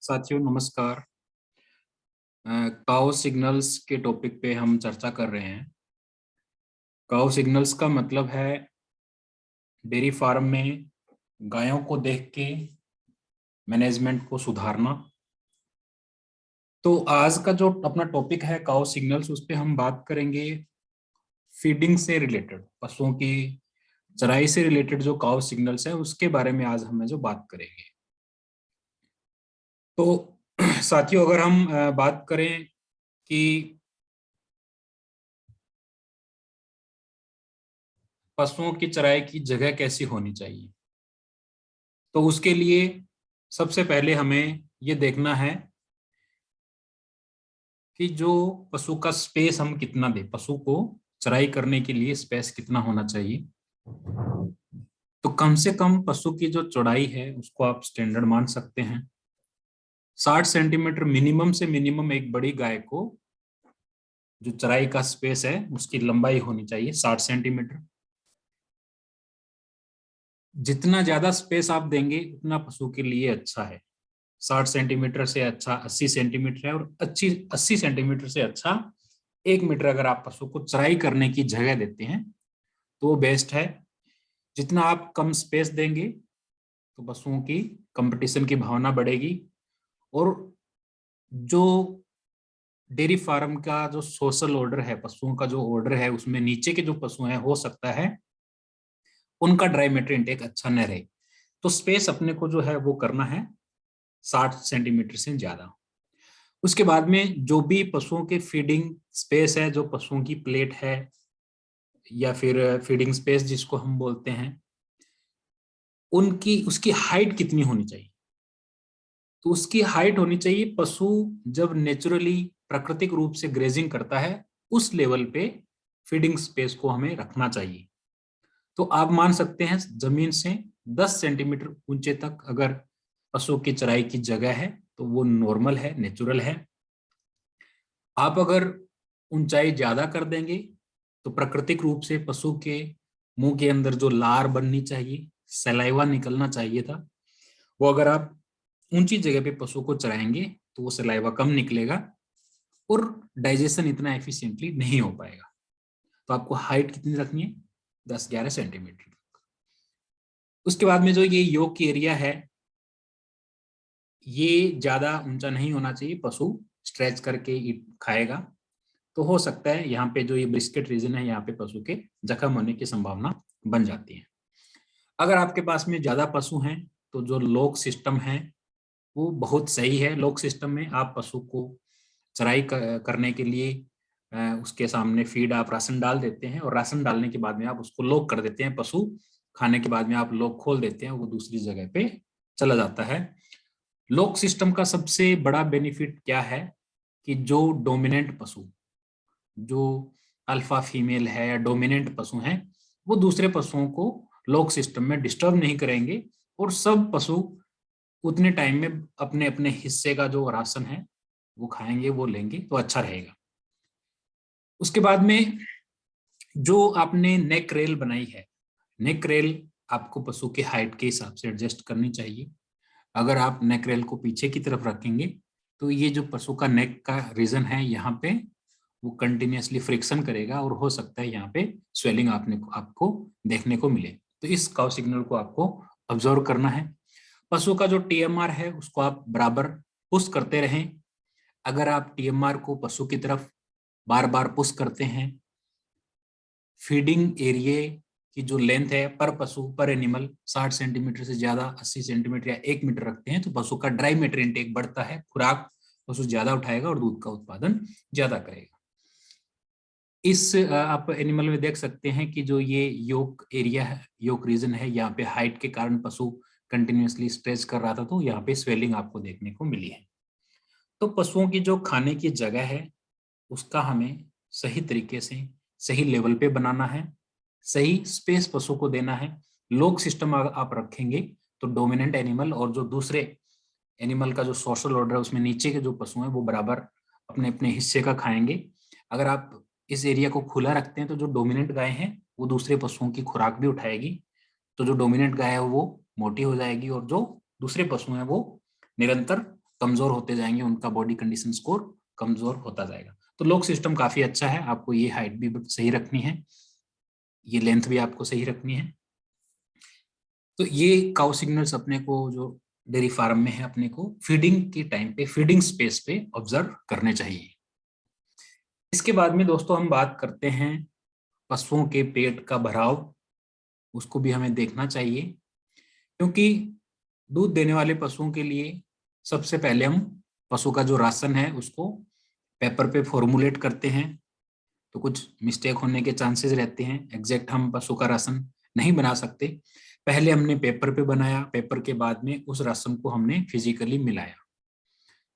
साथियों नमस्कार। Cow signals के टॉपिक पे हम चर्चा कर रहे हैं। काउ सिग्नल्स का मतलब है डेयरी फार्म में गायों को देख के मैनेजमेंट को सुधारना। तो आज का जो अपना टॉपिक है काउ सिग्नल्स, उस पे हम बात करेंगे फीडिंग से रिलेटेड, पशुओं की चराई से रिलेटेड जो काउ सिग्नल्स है उसके बारे में आज हम जो बात करेंगे। तो साथियों, अगर हम बात करें कि पशुओं की चराई की जगह कैसी होनी चाहिए, तो उसके लिए सबसे पहले हमें ये देखना है कि जो पशु का स्पेस हम कितना दें, पशु को चराई करने के लिए स्पेस कितना होना चाहिए। तो कम से कम पशु की जो चौड़ाई है उसको आप स्टैंडर्ड मान सकते हैं। 60 सेंटीमीटर मिनिमम से मिनिमम एक बड़ी गाय को जो चराई का स्पेस है उसकी लंबाई होनी चाहिए 60 सेंटीमीटर। जितना ज्यादा स्पेस आप देंगे उतना पशु के लिए अच्छा है। 60 सेंटीमीटर से अच्छा 80 सेंटीमीटर है, और 80 सेंटीमीटर से अच्छा 1 मीटर अगर आप पशु को चराई करने की जगह देते हैं तो वो बेस्ट है। जितना आप कम स्पेस देंगे तो पशुओं की कंपटीशन की भावना बढ़ेगी, और जो डेयरी फार्म का जो सोशल ऑर्डर है, पशुओं का जो ऑर्डर है, उसमें नीचे के जो पशु हैं हो सकता है उनका ड्राई मैटर इंटेक अच्छा न रहे। तो स्पेस अपने को जो है वो करना है 60 सेंटीमीटर से ज्यादा। उसके बाद में जो भी पशुओं के फीडिंग स्पेस है, जो पशुओं की प्लेट है या फिर फीडिंग स्पेस जिसको हम बोलते हैं, उनकी उसकी हाइट कितनी होनी चाहिए। तो उसकी हाइट होनी चाहिए, पशु जब नेचुरली प्राकृतिक रूप से ग्रेजिंग करता है उस लेवल पे फीडिंग स्पेस को हमें रखना चाहिए। तो आप मान सकते हैं जमीन से 10 सेंटीमीटर ऊंचे तक अगर पशु की चराई की जगह है तो वो नॉर्मल है, नेचुरल है। आप अगर ऊंचाई ज्यादा कर देंगे तो प्राकृतिक रूप से पशु के मुंह के अंदर जो लार बननी चाहिए, सलाइवा निकलना चाहिए था, वो अगर आप ऊंची जगह पे पशु को चराएंगे तो वो सलाइवा कम निकलेगा और डाइजेशन इतना एफिशिएंटली नहीं हो पाएगा। तो आपको हाइट कितनी रखनी है? 10-11 सेंटीमीटर। उसके बाद में जो ये योक की एरिया है, ये ज्यादा ऊंचा नहीं होना चाहिए, पशु स्ट्रेच करके खाएगा। तो हो सकता है यहाँ पे जो ये ब्रिस्केट रीजन है, यहाँ पे पशु के जख्म होने की संभावना बन जाती है। अगर आपके पास में ज्यादा पशु हैं तो जो लॉक सिस्टम है वो बहुत सही है। लॉक सिस्टम में आप पशु को चराई करने के लिए उसके सामने फीड आप राशन डाल देते हैं, और राशन डालने के बाद में आप उसको लॉक कर देते हैं। पशु खाने के बाद में आप लॉक खोल देते हैं, वो दूसरी जगह पे चला जाता है। लॉक सिस्टम का सबसे बड़ा बेनिफिट क्या है कि जो डोमिनेंट पशु, जो अल्फा फीमेल है या डोमिनेंट पशु हैं, वो दूसरे पशुओं को लॉक सिस्टम में डिस्टर्ब नहीं करेंगे, और सब पशु उतने टाइम में अपने अपने हिस्से का जो राशन है वो खाएंगे, वो लेंगे, तो अच्छा रहेगा। उसके बाद में जो आपने नेक रेल बनाई है, नेक रेल आपको पशु के हाइट के हिसाब से एडजस्ट करनी चाहिए। अगर आप नेक रेल को पीछे की तरफ रखेंगे तो ये जो पशु का नेक का रीजन है यहाँ पे वो कंटिन्यूअसली फ्रिक्शन करेगा, और हो सकता है यहाँ पे स्वेलिंग आपको देखने को मिले। तो इस काउ सिग्नल को आपको ऑब्जर्व करना है। पशु का जो टीएमआर है उसको आप बराबर पुश करते रहें। अगर आप टीएमआर को पशु की तरफ बार बार पुश करते हैं, फीडिंग एरिया की जो लेंथ है पर पशु पर एनिमल 60 सेंटीमीटर से ज्यादा 80 सेंटीमीटर या 1 मीटर रखते हैं, तो पशु का ड्राई मैटर इंटेक बढ़ता है, खुराक पशु ज्यादा उठाएगा और दूध का उत्पादन ज्यादा करेगा। इस आप एनिमल में देख सकते हैं कि जो ये योक एरिया है, योक रीजन है, यहाँ पे हाइट के कारण पशु कंटिन्यूअसली स्ट्रेच कर रहा था, तो यहाँ पे स्वेलिंग आपको देखने को मिली है। तो पशुओं की जो खाने की जगह है उसका हमें सही तरीके से सही लेवल पे बनाना है, सही स्पेस पशु को देना है। लॉक सिस्टम आप रखेंगे तो डोमिनेंट एनिमल और जो दूसरे एनिमल का जो सोशल ऑर्डर है उसमें नीचे के जो पशु हैं वो बराबर अपने अपने हिस्से का खाएंगे। अगर आप इस एरिया को खुला रखते हैं तो जो डोमिनेंट गाय है वो दूसरे पशुओं की खुराक भी उठाएगी, तो जो डोमिनेंट गाय है वो मोटी हो जाएगी, और जो दूसरे पशु हैं वो निरंतर कमजोर होते जाएंगे, उनका बॉडी कंडीशन स्कोर कमजोर होता जाएगा। तो लॉग सिस्टम काफी अच्छा है, आपको ये हाइट भी सही रखनी है, ये लेंथ भी आपको सही रखनी है। तो ये काउ सिग्नल्स अपने को जो डेयरी फार्म में है अपने को फीडिंग के टाइम पे, फीडिंग स्पेस पे ऑब्जर्व करने चाहिए। इसके बाद में दोस्तों हम बात करते हैं पशुओं के पेट का भराव, उसको भी हमें देखना चाहिए, क्योंकि दूध देने वाले पशुओं के लिए सबसे पहले हम पशु का जो राशन है उसको पेपर पे फॉर्मुलेट करते हैं, तो कुछ मिस्टेक होने के चांसेस रहते हैं, एग्जैक्ट हम पशु का राशन नहीं बना सकते। पहले हमने पेपर पे बनाया, पेपर के बाद में उस राशन को हमने फिजिकली मिलाया।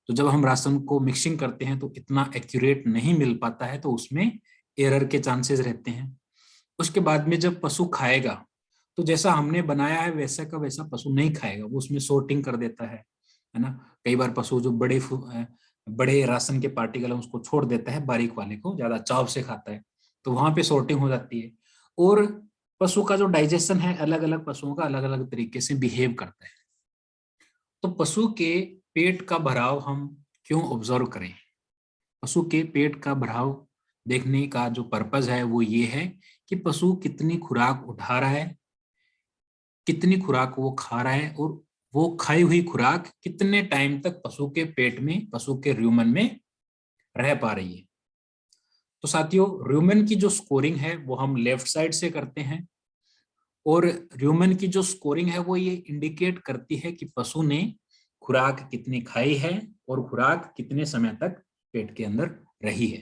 तो जब हम राशन को मिक्सिंग करते हैं तो इतना एक्यूरेट नहीं मिल पाता है, तो उसमें एरर के चांसेस रहते हैं। उसके बाद में जब पशु खाएगा तो जैसा हमने बनाया है वैसा का वैसा पशु नहीं खाएगा, वो उसमें सॉर्टिंग कर देता है ना। कई बार पशु जो बड़े राशन के पार्टिकल है उसको छोड़ देता है, बारीक वाले को ज्यादा चाव से खाता है, तो वहां पे सॉर्टिंग हो जाती है। और पशु का जो डाइजेशन है अलग अलग पशुओं का अलग अलग तरीके से बिहेव करता है। तो पशु के पेट का भराव हम क्यों ऑब्जर्व करें? पशु के पेट का भराव देखने का जो पर्पज है वो ये है कि पशु कितनी खुराक उठा रहा है, कितनी खुराक वो खा रहा है, और वो खाई हुई खुराक कितने टाइम तक पशु के पेट में, पशु के र्यूमन में रह पा रही है। तो साथियों, र्यूमन की जो स्कोरिंग है वो हम लेफ्ट साइड से करते हैं, और र्यूमन की जो स्कोरिंग है वो ये इंडिकेट करती है कि पशु ने खुराक कितनी खाई है और खुराक कितने समय तक पेट के अंदर रही है।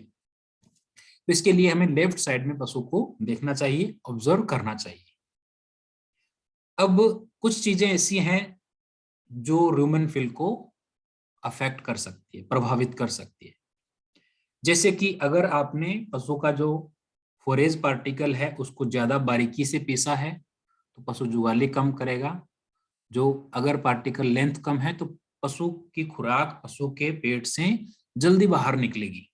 तो इसके लिए हमें लेफ्ट साइड में पशु को देखना चाहिए, ऑब्जर्व करना चाहिए। अब कुछ चीजें ऐसी हैं जो र्यूमन फिल को अफेक्ट कर सकती है, प्रभावित कर सकती है। जैसे कि अगर आपने पशु का जो फोरेज पार्टिकल है उसको ज्यादा बारीकी से पीसा है तो पशु जुगाली कम करेगा। जो अगर पार्टिकल लेंथ कम है तो पशु की खुराक पशु के पेट से जल्दी बाहर निकलेगी,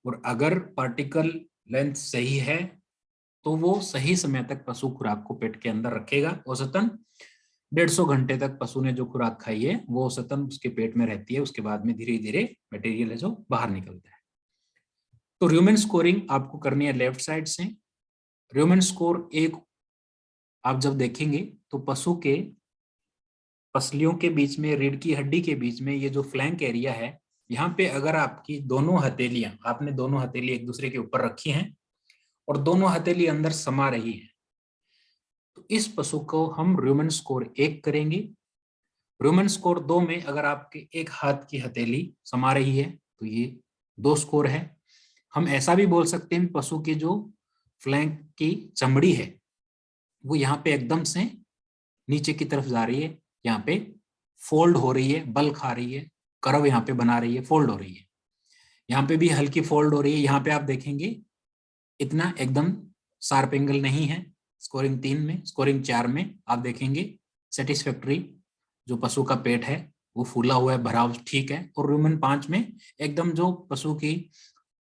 और अगर पार्टिकल लेंथ सही है तो वो सही समय तक पशु खुराक को पेट के अंदर रखेगा। औसतन 150 घंटे तक पशु ने जो खुराक खाई है वो औसतन उसके पेट में रहती है, उसके बाद में धीरे धीरे मटेरियल है जो बाहर निकलता है। तो र्यूमन स्कोरिंग आपको करनी है लेफ्ट साइड से। र्यूमन स्कोर एक आप जब देखेंगे तो पशु के पसलियों के बीच में, रीढ़ की हड्डी के बीच में ये जो फ्लैंक एरिया है, यहाँ पे अगर आपकी दोनों हथेलियां, आपने दोनों हथेली एक दूसरे के ऊपर रखी हैं और दोनों हथेली अंदर समा रही है, तो इस पशु को हम र्यूमन स्कोर 1 करेंगे। र्यूमन स्कोर 2 में अगर आपके एक हाथ की हथेली समा रही है तो ये 2 स्कोर है। हम ऐसा भी बोल सकते हैं पशु की जो फ्लैंक की चमड़ी है वो यहाँ पे एकदम से नीचे की तरफ जा रही है, यहाँ पे फोल्ड हो रही है, बल खा रही है, कर्व यहाँ पे बना रही है, फोल्ड हो रही है। यहाँ पे भी हल्की फोल्ड हो रही है। यहाँ पे आप देखेंगे इतना एकदम शार्प एंगल नहीं है। स्कोरिंग 3 में, स्कोरिंग 4 में आप देखेंगे सेटिस्फैक्टरी, जो पशु का पेट है वो फूला हुआ है, भराव ठीक है। और र्यूमन 5 में एकदम जो पशु की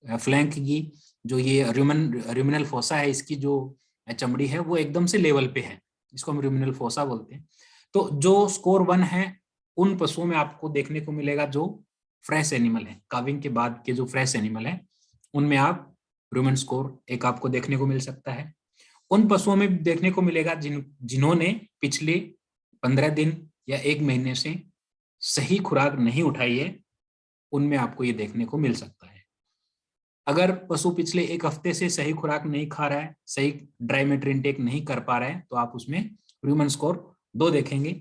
फ्लैंक की जो ये र्यूमिनल फोसा है, इसकी जो चमड़ी है वो एकदम से लेवल पे है, इसको हम र्यूमिनल फोसा बोलते हैं। तो जो स्कोर 1 है उन पशुओं में आपको देखने को मिलेगा जो फ्रेश एनिमल है, काविंग के बाद के जो फ्रेश एनिमल है उनमें आप र्यूमन स्कोर 1 आपको देखने को मिल सकता है। उन पशुओं में देखने को मिलेगा जिन्होंने पिछले 15 दिन या 1 महीने से सही खुराक नहीं उठाई है, उनमें आपको ये देखने को मिल सकता है। अगर पशु पिछले 1 हफ्ते से सही खुराक नहीं खा रहा है, सही ड्राई मैटर इनटेक नहीं कर पा रहा है, तो आप उसमें र्यूमन स्कोर 2 देखेंगे।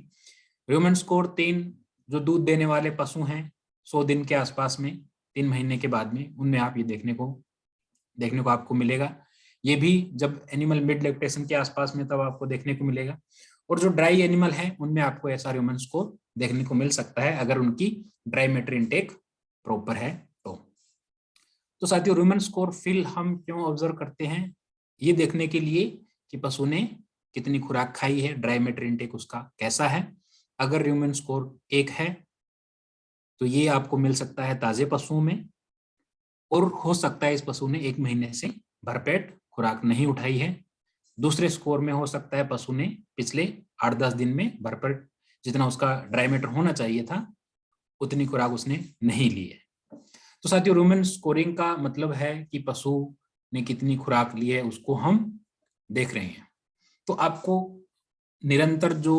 र्यूमन स्कोर 3 जो दूध देने वाले पशु हैं 100 दिन के आसपास में, 3 महीने के बाद में, उनमें आप ये देखने को आपको मिलेगा। ये भी जब एनिमल मिड लैक्टेशन के आसपास में तब आपको देखने को मिलेगा। और जो ड्राई एनिमल है उनमें आपको ऐसा र्यूमन स्कोर देखने को मिल सकता है अगर उनकी ड्राई मैटर इनटेक प्रॉपर है तो साथियों, र्यूमन स्कोर फिल हम क्यों ऑब्जर्व करते हैं? ये देखने के लिए कि पशु ने कितनी खुराक खाई है, ड्राई मैटर इनटेक उसका कैसा है। अगर र्यूमन स्कोर 1 है तो ये आपको मिल सकता है ताजे पशुओं में, और हो सकता है इस पशु ने 1 महीने से भरपेट खुराक नहीं उठाई है। दूसरे स्कोर में हो सकता है पशु ने पिछले 8-10 दिन में भरपेट जितना उसका ड्राई मैटर होना चाहिए था उतनी खुराक उसने नहीं ली है। तो साथियों रूमेन स्कोरिंग का मतलब है कि पशु ने कितनी खुराक ली है उसको हम देख रहे हैं। तो आपको निरंतर जो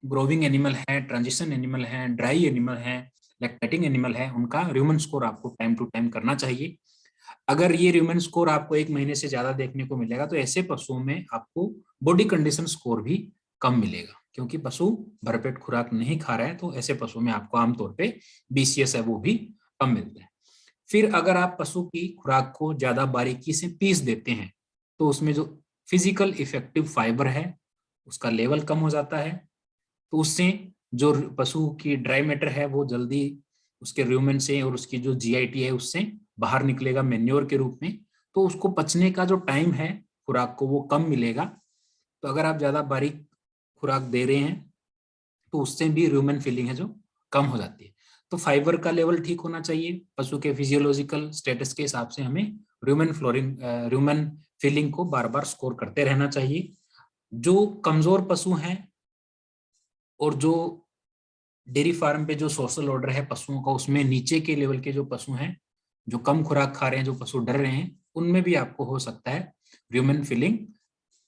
ग्रोविंग एनिमल है, ट्रांजिशन एनिमल है, ड्राई एनिमल है, लैक्टेटिंग एनिमल है, उनका ह्यूमन स्कोर आपको टाइम टू टाइम करना चाहिए। अगर ये ह्यूमन स्कोर आपको 1 महीने से ज्यादा देखने को मिलेगा तो ऐसे पशुओं में आपको बॉडी कंडीशन स्कोर भी कम मिलेगा, क्योंकि पशु भरपेट खुराक नहीं खा रहा है। तो ऐसे पशुओं में आपको आमतौर पे BCS है वो भी कम मिलता है। फिर अगर आप पशु की खुराक को ज्यादा बारीकी से पीस देते हैं तो उसमें जो फिजिकल इफेक्टिव फाइबर है उसका लेवल कम हो जाता है। तो उससे जो पशु की ड्राई मैटर है वो जल्दी उसके रूमेन से और उसकी जो GIT है उससे बाहर निकलेगा मेन्योर के रूप में। तो उसको पचने का जो टाइम है खुराक को वो कम मिलेगा। तो अगर आप ज्यादा बारीक खुराक दे रहे हैं तो उससे भी रूमेन फीलिंग है जो कम हो जाती है। तो फाइबर का लेवल ठीक होना चाहिए। पशु के फिजियोलॉजिकल स्टेटस के हिसाब से हमें रूमेन फीलिंग को बार बार स्कोर करते रहना चाहिए। जो कमजोर पशु हैं और जो डेयरी फार्म पे जो सोशल ऑर्डर है पशुओं का उसमें नीचे के लेवल के जो पशु हैं, जो कम खुराक खा रहे हैं, जो पशु डर रहे हैं, उनमें भी आपको हो सकता है ह्यूमन फीलिंग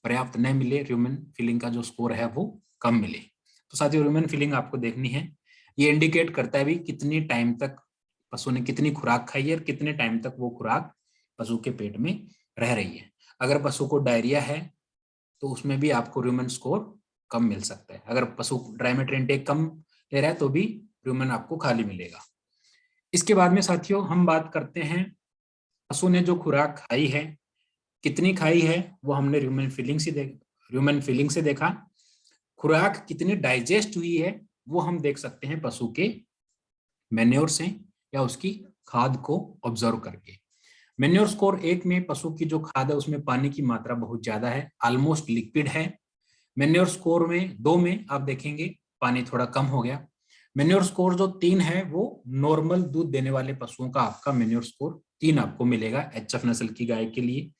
पर्याप्त न मिले, ह्यूमन फीलिंग का जो स्कोर है वो कम मिले। तो साथियों ह्यूमन फीलिंग आपको देखनी है। ये इंडिकेट करता है भी कितनी टाइम तक पशु ने कितनी खुराक खाई है और कितने टाइम तक वो खुराक पशु के पेट में रह रही है। अगर पशु को डायरिया है तो उसमें भी आपको ह्यूमन स्कोर कम मिल सकता है। अगर पशु ड्राई मैटर इनटेक कम ले रहा है तो भी ह्यूमन आपको खाली मिलेगा। इसके बाद में साथियों हम बात करते हैं पशु ने जो खुराक खाई है कितनी खाई है वो हमने ह्यूमन फीलिंग से देखा। खुराक कितनी डाइजेस्ट हुई है वो हम देख सकते हैं पशु के मैन्योर से या उसकी खाद को ऑब्जर्व करके। मैन्योर स्कोर 1 में पशु की जो खाद है उसमें पानी की मात्रा बहुत ज्यादा है, ऑलमोस्ट लिक्विड है। मैन्योर स्कोर में 2 में आप देखेंगे पानी थोड़ा कम हो गया। मैन्योर स्कोर जो 3 है वो नॉर्मल दूध देने वाले पशुओं का आपका मैन्योर स्कोर 3 आपको मिलेगा HF नस्ल की गाय के लिए।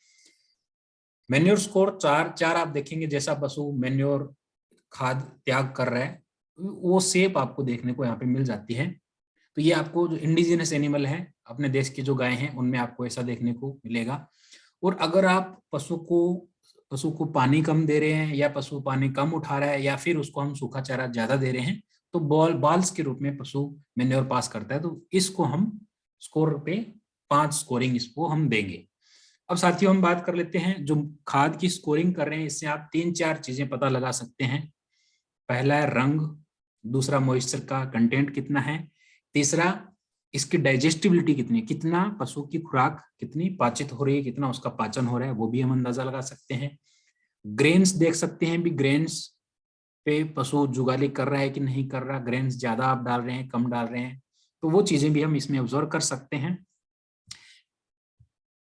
मैन्योर स्कोर 4 आप देखेंगे जैसा पशु मैन्योर खाद त्याग कर रहा है वो शेप आपको देखने को यहाँ पे मिल जाती है। तो ये आपको जो इंडिजिनस एनिमल है अपने देश की जो गाय हैं उनमें आपको ऐसा देखने को मिलेगा। और अगर आप पशु को पानी कम दे रहे हैं या पशु पानी कम उठा रहा है या फिर उसको हम सूखा चारा ज्यादा दे रहे हैं तो बाल्स के रूप में पशु मैन्योर पास करता है। तो इसको हम स्कोर पे 5 स्कोरिंग इसको हम देंगे। अब साथियों हम बात कर लेते हैं जो खाद की स्कोरिंग कर रहे हैं इससे आप 3-4 चीजें पता लगा सकते हैं। पहला है रंग, दूसरा मॉइस्चर का कंटेंट कितना है, तीसरा इसकी डाइजेस्टिबिलिटी कितनी है, कितना पशु की खुराक कितनी पाचित हो रही है, कितना उसका पाचन हो रहा है वो भी हम अंदाजा लगा सकते हैं। ग्रेन्स देख सकते हैं भी ग्रेन्स पे पशु जुगाली कर रहा है कि नहीं कर रहा, ग्रेन्स ज्यादा आप डाल रहे हैं कम डाल रहे हैं, तो वो चीजें भी हम इसमें ऑब्जर्व कर सकते हैं।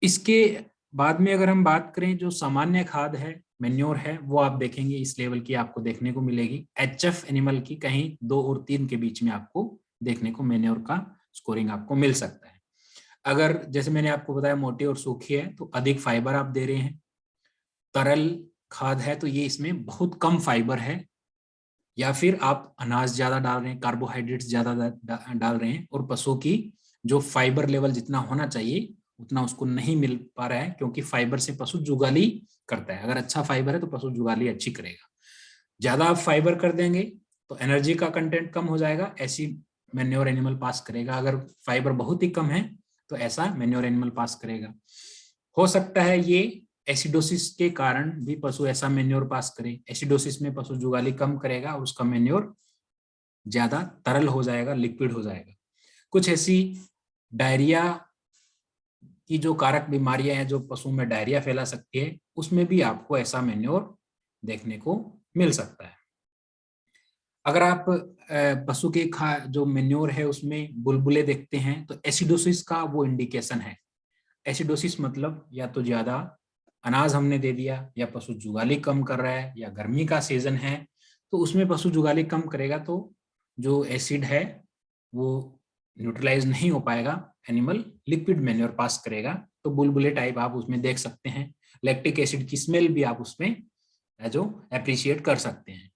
इसके बाद में अगर हम बात करें जो सामान्य खाद है मैन्योर है वो आप देखेंगे इस लेवल की आपको देखने को मिलेगी। HF एनिमल की कहीं 2 और 3 के बीच में आपको देखने को मैन्योर का स्कोरिंग आपको मिल सकता है। अगर जैसे मैंने आपको बताया मोटी और सूखी है तो अधिक फाइबर आप दे रहे हैं। तरल खाद है तो ये इसमें बहुत कम फाइबर है, या फिर आप अनाज ज्यादा डाल रहे हैं, कार्बोहाइड्रेट्स ज्यादा डाल रहे हैं और पशु की जो फाइबर लेवल जितना होना चाहिए उतना उसको नहीं मिल पा रहा है, क्योंकि फाइबर से पशु जुगाली करता है। अगर अच्छा फाइबर है तो पशु जुगाली अच्छी करेगा। ज्यादा आप फाइबर कर देंगे तो एनर्जी का कंटेंट कम हो जाएगा, ऐसी मैन्योर एनिमल पास करेगा। अगर फाइबर बहुत ही कम है तो ऐसा मैन्योर एनिमल पास करेगा। हो सकता है ये एसिडोसिस के कारण भी पशु ऐसा मैन्योर पास करे। एसिडोसिस में पशु जुगाली कम करेगा और उसका मैन्योर ज्यादा तरल हो जाएगा, लिक्विड हो जाएगा। कुछ ऐसी डायरिया की जो कारक बीमारियां हैं जो पशु में डायरिया फैला सकती है उसमें भी आपको ऐसा मैन्योर देखने को मिल सकता है। अगर आप पशु के जो मैन्योर है उसमें बुलबुले देखते हैं तो एसिडोसिस का वो इंडिकेशन है। एसिडोसिस मतलब या तो ज्यादा अनाज हमने दे दिया, या पशु जुगाली कम कर रहा है, या गर्मी का सीजन है तो उसमें पशु जुगाली कम करेगा तो जो एसिड है वो न्यूट्रलाइज नहीं हो पाएगा, एनिमल लिक्विड मैन्योर पास करेगा। तो बुलबुले टाइप आप उसमें देख सकते हैं। लैक्टिक एसिड की स्मेल भी आप उसमें जो अप्रिशिएट कर सकते हैं।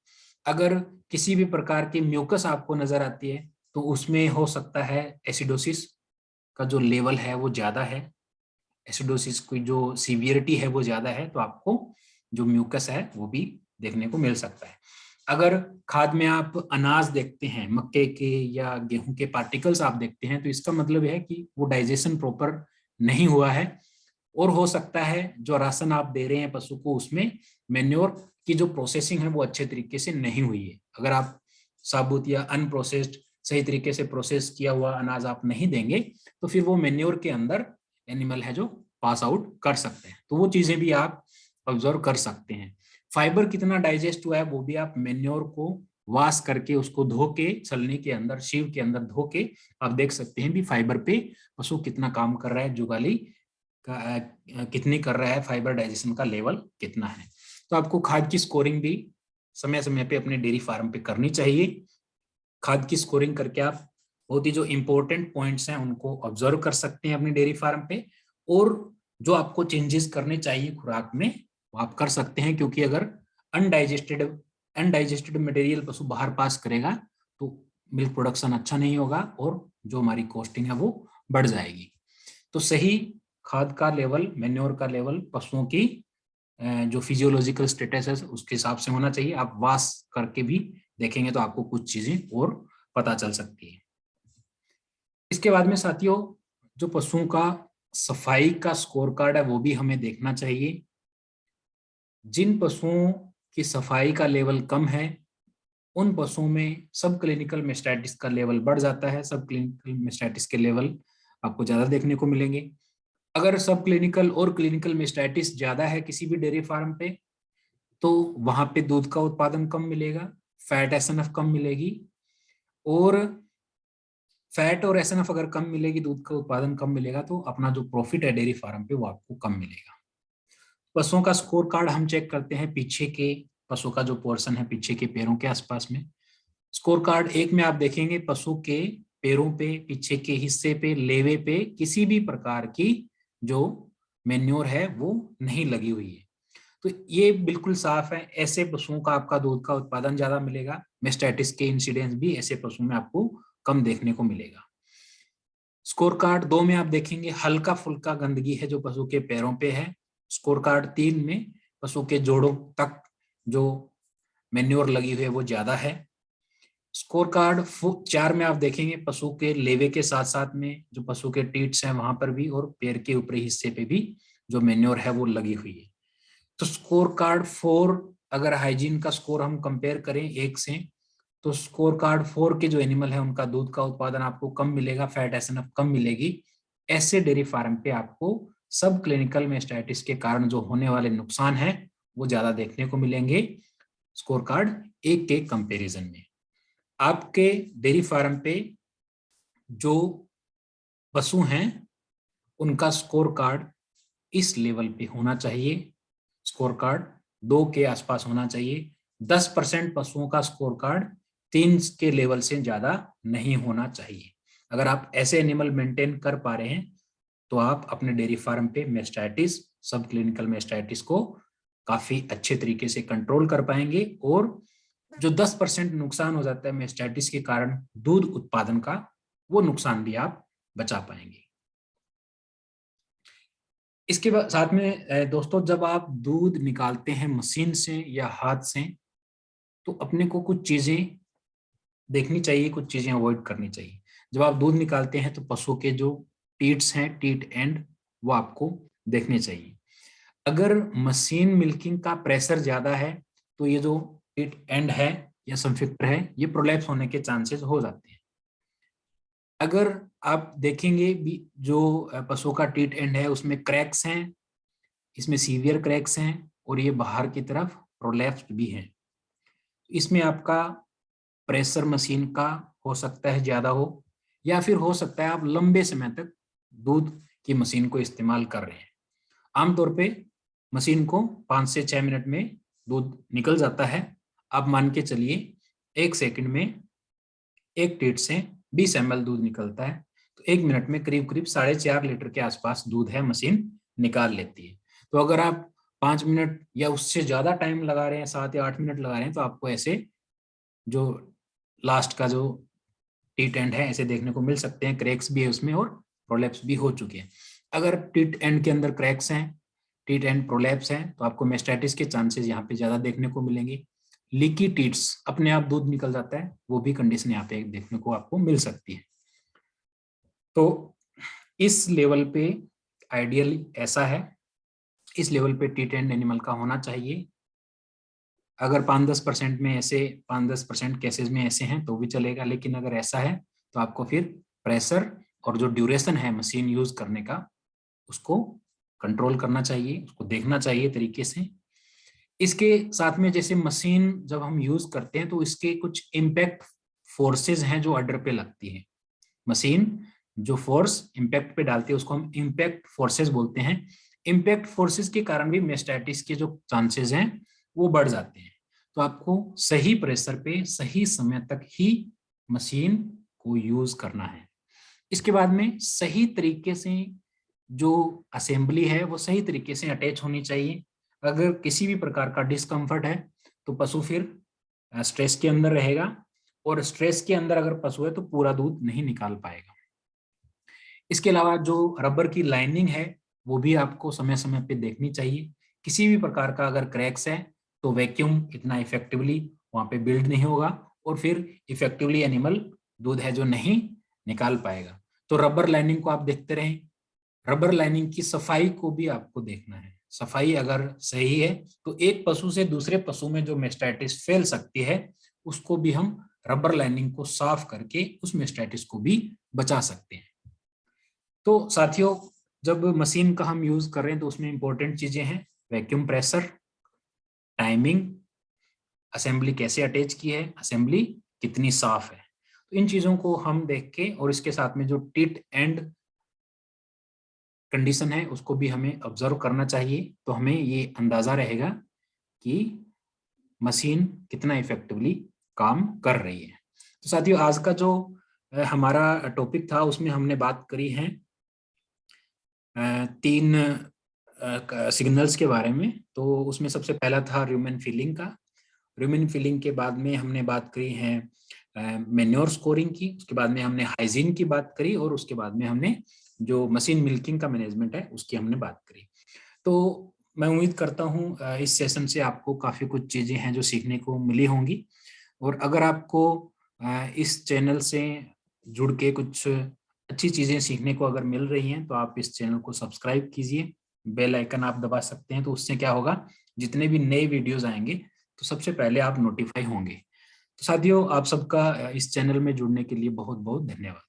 अगर किसी भी प्रकार की म्यूकस आपको नजर आती है तो उसमें हो सकता है एसिडोसिस का जो लेवल है वो ज्यादा है, एसिडोसिस की जो सीवियरिटी है वो ज्यादा है, तो आपको जो म्यूकस है वो भी देखने को मिल सकता है। अगर खाद में आप अनाज देखते हैं, मक्के के या गेहूं के पार्टिकल्स आप देखते हैं, तो इसका मतलब है कि वो डाइजेशन प्रॉपर नहीं हुआ है, और हो सकता है जो राशन आप दे रहे हैं पशु को उसमें मेन्योर की जो प्रोसेसिंग है वो अच्छे तरीके से नहीं हुई है। अगर आप साबुत या अनप्रोसेस्ड सही तरीके से प्रोसेस किया हुआ अनाज आप नहीं देंगे तो फिर वो मेन्योर के अंदर एनिमल है जो पास आउट कर सकते हैं, तो वो चीजें भी आप ऑब्जर्व कर सकते हैं। फाइबर कितना डाइजेस्ट हुआ है वो भी आप मेन्योर को वॉश करके उसको धो के छलनी के अंदर शीव के अंदर धो के आप देख सकते हैं भी फाइबर पे पशु कितना काम कर रहा है, जुगाली कितनी कर रहा है, फाइबर डाइजेशन का लेवल कितना है। तो आपको खाद की स्कोरिंग भी समय समय पे अपने डेयरी फार्म पे करनी चाहिए। खाद की स्कोरिंग करके आप बहुत ही जो इंपॉर्टेंट पॉइंट्स हैं उनको ऑब्जर्व कर सकते हैं अपने डेयरी फार्म पे, और जो आपको चेंजेस करने चाहिए खुराक में वो आप कर सकते हैं, क्योंकि अगर अनडाइजेस्टेड अनडाइजेस्टेड मटेरियल पशु बाहर पास करेगा तो मिल्क प्रोडक्शन अच्छा नहीं होगा और जो हमारी कॉस्टिंग है वो बढ़ जाएगी। तो सही खाद का लेवल, मेन्योर का लेवल पशुओं की जो फिजियोलॉजिकल स्टेटस है उसके हिसाब से होना चाहिए। आप वाश करके भी देखेंगे तो आपको कुछ चीजें और पता चल सकती है। इसके बाद में साथियों जो पशुओं का सफाई का स्कोर कार्ड है वो भी हमें देखना चाहिए। जिन पशुओं की सफाई का लेवल कम है उन पशुओं में सब क्लिनिकल मेस्टाइटिस का लेवल बढ़ जाता है, सब क्लिनिकल मेस्टाइटिस के लेवल आपको ज्यादा देखने को मिलेंगे। अगर सब क्लिनिकल और क्लिनिकल मेस्टाइटिस ज्यादा है किसी भी डेयरी फार्म पे तो वहां पे दूध का उत्पादन कम मिलेगा, फैट एसएनएफ कम मिलेगी, और फैट और एसएनएफ अगर कम मिलेगी, दूध का उत्पादन कम मिलेगा, तो अपना जो प्रॉफिट है डेयरी फार्म पे वो आपको कम मिलेगा। पशुओं का स्कोर कार्ड हम चेक करते हैं पीछे के पशु का जो पोर्शन है पीछे के पैरों के आसपास में। स्कोर कार्ड एक में आप देखेंगे पशु के पैरों पे, पीछे के हिस्से पे, लेवे पे किसी भी प्रकार की जो मेन्योर है वो नहीं लगी हुई है, तो ये बिल्कुल साफ है। ऐसे पशुओं का आपका दूध का उत्पादन ज्यादा मिलेगा, मेस्टाइटिस के इंसिडेंस भी ऐसे पशु में आपको कम देखने को मिलेगा। स्कोर कार्ड 2 में आप देखेंगे हल्का फुल्का गंदगी है जो पशु के पैरों पे है। स्कोर कार्ड 3 में पशु के जोड़ों तक जो मेन्योर लगी हुई है वो ज्यादा है। स्कोर कार्ड 4 में आप देखेंगे पशु के लेवे के साथ साथ में जो पशु के टीट्स हैं वहां पर भी और पैर के ऊपरी हिस्से पे भी जो मेन्योर है वो लगी हुई है। तो स्कोर कार्ड 4 अगर हाइजीन का स्कोर हम कंपेयर करें 1 से, तो स्कोर कार्ड 4 के जो एनिमल है उनका दूध का उत्पादन आपको कम मिलेगा, फैट एसएनएफ कम मिलेगी। ऐसे डेयरी फार्म पे आपको सब क्लिनिकल मेस्टाइटिस के कारण जो होने वाले नुकसान है वो ज्यादा देखने को मिलेंगे स्कोर कार्ड 1 के कंपैरिजन में। आपके डेयरी फार्म पे जो पशु हैं उनका स्कोर कार्ड इस लेवल पे होना चाहिए, स्कोर कार्ड 2 के आसपास होना चाहिए। 10% पशुओं का स्कोर कार्ड 3 के लेवल से ज्यादा नहीं होना चाहिए। अगर आप ऐसे एनिमल मेंटेन कर पा रहे हैं तो आप अपने डेयरी फार्म पे मेस्टाइटिस, सब क्लिनिकल मेस्टाइटिस को काफी अच्छे तरीके से कंट्रोल कर पाएंगे, और जो 10% नुकसान हो जाता है मेस्टाइटिस के कारण दूध उत्पादन का, वो नुकसान भी आप बचा पाएंगे। इसके साथ में दोस्तों जब आप दूध निकालते हैं मशीन से या हाथ से तो अपने को कुछ चीजें देखनी चाहिए, कुछ चीजें अवॉइड करनी चाहिए। जब आप दूध निकालते हैं तो पशु के जो टीट्स हैं, टीट एंड, वो आपको देखने चाहिए। अगर मशीन मिल्किंग का प्रेशर ज्यादा है तो ये जो टीट एंड है या संफिक्टर है ये प्रोलैप्स होने के चांसेस हो जाते हैं। अगर आप देखेंगे भी जो पशु का टीट एंड है उसमें क्रैक्स हैं, इसमें सीवियर क्रैक्स हैं और ये बाहर की तरफ प्रोलैप्स्ड भी हैं, इसमें आपका प्रेशर मशीन का हो सकता है ज्यादा हो, या फिर हो सकता है आप लंबे समय तक दूध की मशीन को इस्तेमाल कर रहे हैं। आमतौर पे मशीन को 5 से 6 मिनट में दूध निकल जाता है। आप मान के चलिए 1 सेकंड में एक टीट से 20 ml दूध निकलता है, तो 1 मिनट में करीब करीब 4.5 लीटर के आसपास दूध है मशीन निकाल लेती है। तो अगर आप 5 मिनट या उससे ज्यादा टाइम लगा रहे हैं, 7 या 8 मिनट लगा रहे हैं, तो आपको ऐसे जो लास्ट का जो टिट एंड है, ऐसे देखने को मिल सकते हैं, क्रैक्स भी है उसमें और प्रोलैप्स भी हो चुके हैं। अगर टिट एंड के अंदर क्रैक्स हैं, टिट एंड प्रोलैप्स हैं, तो आपको मेस्टाइटिस के चांसेस यहाँ पे ज्यादा देखने को मिलेंगे। लीकी टिट्स, अपने आप दूध निकल जाता है, वो भी कंडीशन यहाँ पे देखने को आपको मिल सकती है। तो इस लेवल पे आइडियल ऐसा है, इस लेवल पे टिट एंड एनिमल का होना चाहिए। अगर 5-10% में ऐसे 5-10% केसेस में ऐसे हैं तो भी चलेगा, लेकिन अगर ऐसा है तो आपको फिर प्रेशर और जो ड्यूरेशन है मशीन यूज करने का, उसको कंट्रोल करना चाहिए, उसको देखना चाहिए तरीके से। इसके साथ में जैसे मशीन जब हम यूज करते हैं तो इसके कुछ इम्पैक्ट फोर्सेस हैं जो अडर पे लगती है। मशीन जो फोर्स इम्पैक्ट पे डालती है उसको हम इम्पैक्ट फोर्सेस बोलते हैं। इम्पैक्ट फोर्सेस के कारण भी मेस्टाइटिस के जो चांसेस हैं वो बढ़ जाते हैं। तो आपको सही प्रेशर पे सही समय तक ही मशीन को यूज करना है। इसके बाद में सही तरीके से जो असेंबली है वो सही तरीके से अटैच होनी चाहिए। अगर किसी भी प्रकार का डिस्कम्फर्ट है तो पशु फिर स्ट्रेस के अंदर रहेगा, और स्ट्रेस के अंदर अगर पशु है तो पूरा दूध नहीं निकाल पाएगा। इसके अलावा जो रबर की लाइनिंग है वो भी आपको समय समय पे देखनी चाहिए। किसी भी प्रकार का अगर क्रैक्स है तो वैक्यूम इतना इफेक्टिवली वहां पे बिल्ड नहीं होगा, और फिर इफेक्टिवली एनिमल दूध है जो नहीं निकाल पाएगा। तो रबर लाइनिंग को आप देखते रहें। रबर लाइनिंग की सफाई को भी आपको देखना है। सफाई अगर सही है तो एक पशु से दूसरे पशु में जो मेस्टाइटिस फैल सकती है उसको भी हम रबर लाइनिंग को साफ करके उस मेस्टाइटिस को भी बचा सकते हैं। तो साथियों, जब मशीन का हम यूज कर रहे हैं तो उसमें इंपॉर्टेंट चीजें हैं, वैक्यूम प्रेशर, टाइमिंग, असेंबली कैसे अटैच की है, असेंबली कितनी साफ है। तो इन चीजों को हम देख के, और इसके साथ में जो टिट एंड कंडीशन है उसको भी हमें ऑब्जर्व करना चाहिए, तो हमें ये अंदाजा रहेगा कि मशीन कितना इफेक्टिवली काम कर रही है। तो साथियों, आज का जो हमारा टॉपिक था उसमें हमने बात करी है 3 सिग्नल्स के बारे में। तो उसमें सबसे पहला था र्यूमेन फीलिंग का। र्यूमेन फीलिंग के बाद में हमने बात करी है मैन्योर स्कोरिंग की, उसके बाद में हमने हाइजीन की बात करी, और उसके बाद में हमने जो मशीन मिल्किंग का मैनेजमेंट है उसकी हमने बात करी। तो मैं उम्मीद करता हूँ इस सेशन से आपको काफ़ी कुछ चीज़ें हैं जो सीखने को मिली होंगी। और अगर आपको इस चैनल से जुड़ के कुछ अच्छी चीज़ें सीखने को अगर मिल रही हैं तो आप इस चैनल को सब्सक्राइब कीजिए, बेल आइकन आप दबा सकते हैं। तो उससे क्या होगा, जितने भी नए वीडियोस आएंगे तो सबसे पहले आप नोटिफाई होंगे। तो साथियों, आप सबका इस चैनल में जुड़ने के लिए बहुत बहुत धन्यवाद।